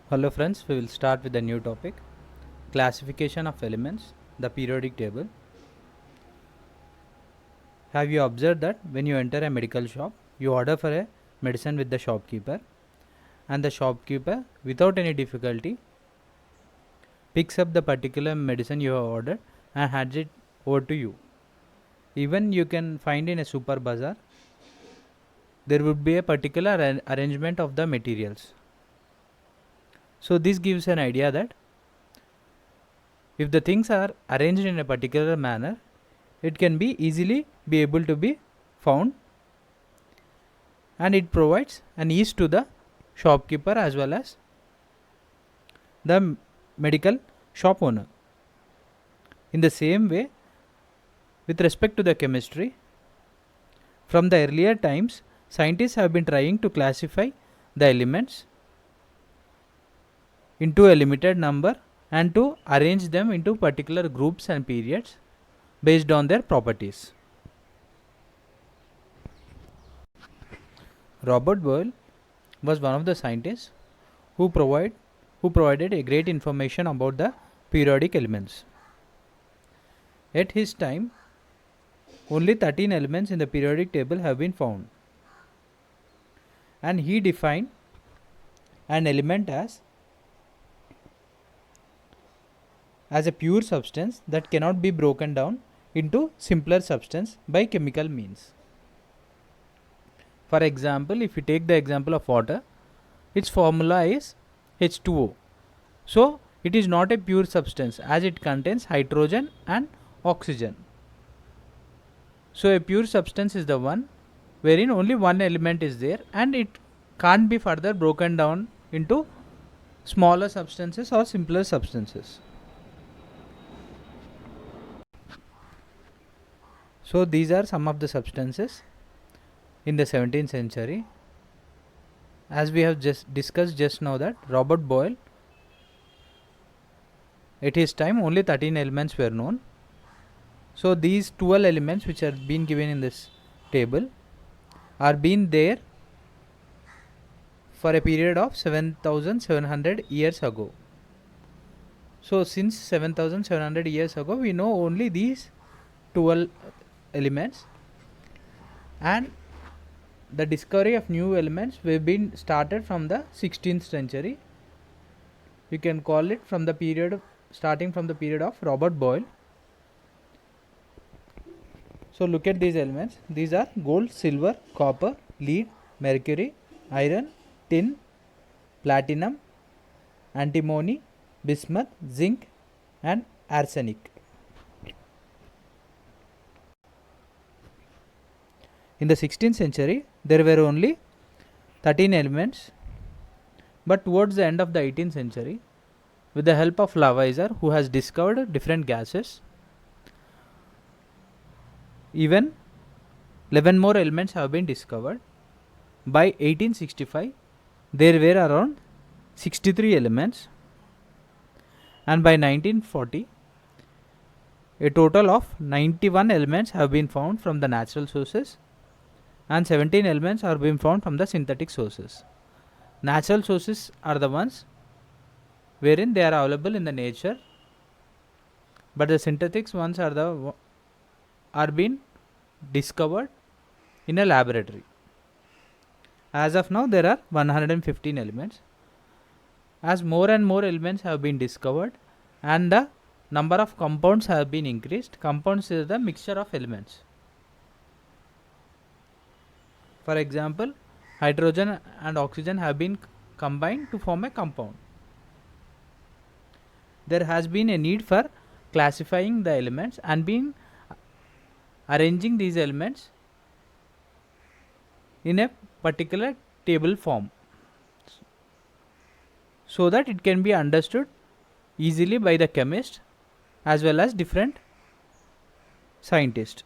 Hello friends, we will start with a new topic, classification of elements, the periodic table. Have you observed that when you enter a medical shop, you order for a medicine with the shopkeeper, and the shopkeeper without any difficulty picks up the particular medicine you have ordered and hands it over to you. Even you can find in a super bazaar, there would be a particular arrangement of the materials. So this gives an idea that if the things are arranged in a particular manner, it can be easily be able to be found, and it provides an ease to the shopkeeper as well as the medical shop owner. In the same way, with respect to the chemistry, from the earlier times, scientists have been trying to classify the elements into a limited number and to arrange them into particular groups and periods based on their properties. Robert Boyle was one of the scientists who provided a great information about the periodic elements. At his time, only 13 elements in the periodic table have been found, and he defined an element as a pure substance that cannot be broken down into simpler substance by chemical means. For example, if you take the example of water, its formula is H2O. So, it is not a pure substance as it contains hydrogen and oxygen. So, a pure substance is the one wherein only one element is there and it can't be further broken down into smaller substances or simpler substances. So, these are some of the substances in the 17th century. As we have just discussed just now, that Robert Boyle, at his time only 13 elements were known. So these 12 elements which are being given in this table are been there for a period of 7700 years ago. So since 7700 years ago, we know only these 12 elements, and the discovery of new elements will been started from the 16th century. You can call it from the period starting from the period of Robert Boyle. So look at these elements. These are gold, silver, copper, lead, mercury, iron, tin, platinum, antimony, bismuth, zinc and arsenic. In the 16th century, there were only 13 elements, but towards the end of the 18th century, with the help of Lavoisier, who has discovered different gases, even 11 more elements have been discovered. By 1865, there were around 63 elements, and by 1940, a total of 91 elements have been found from the natural sources and 17 elements are being found from the synthetic sources. Natural sources are the ones wherein they are available in the nature, but the synthetic ones are being discovered in a laboratory. As of now, there are 115 elements. As more and more elements have been discovered and the number of compounds have been increased, compounds is the mixture of elements. For example, hydrogen and oxygen have been combined to form a compound. There has been a need for classifying the elements and arranging these elements in a particular table form so that it can be understood easily by the chemist as well as different scientists.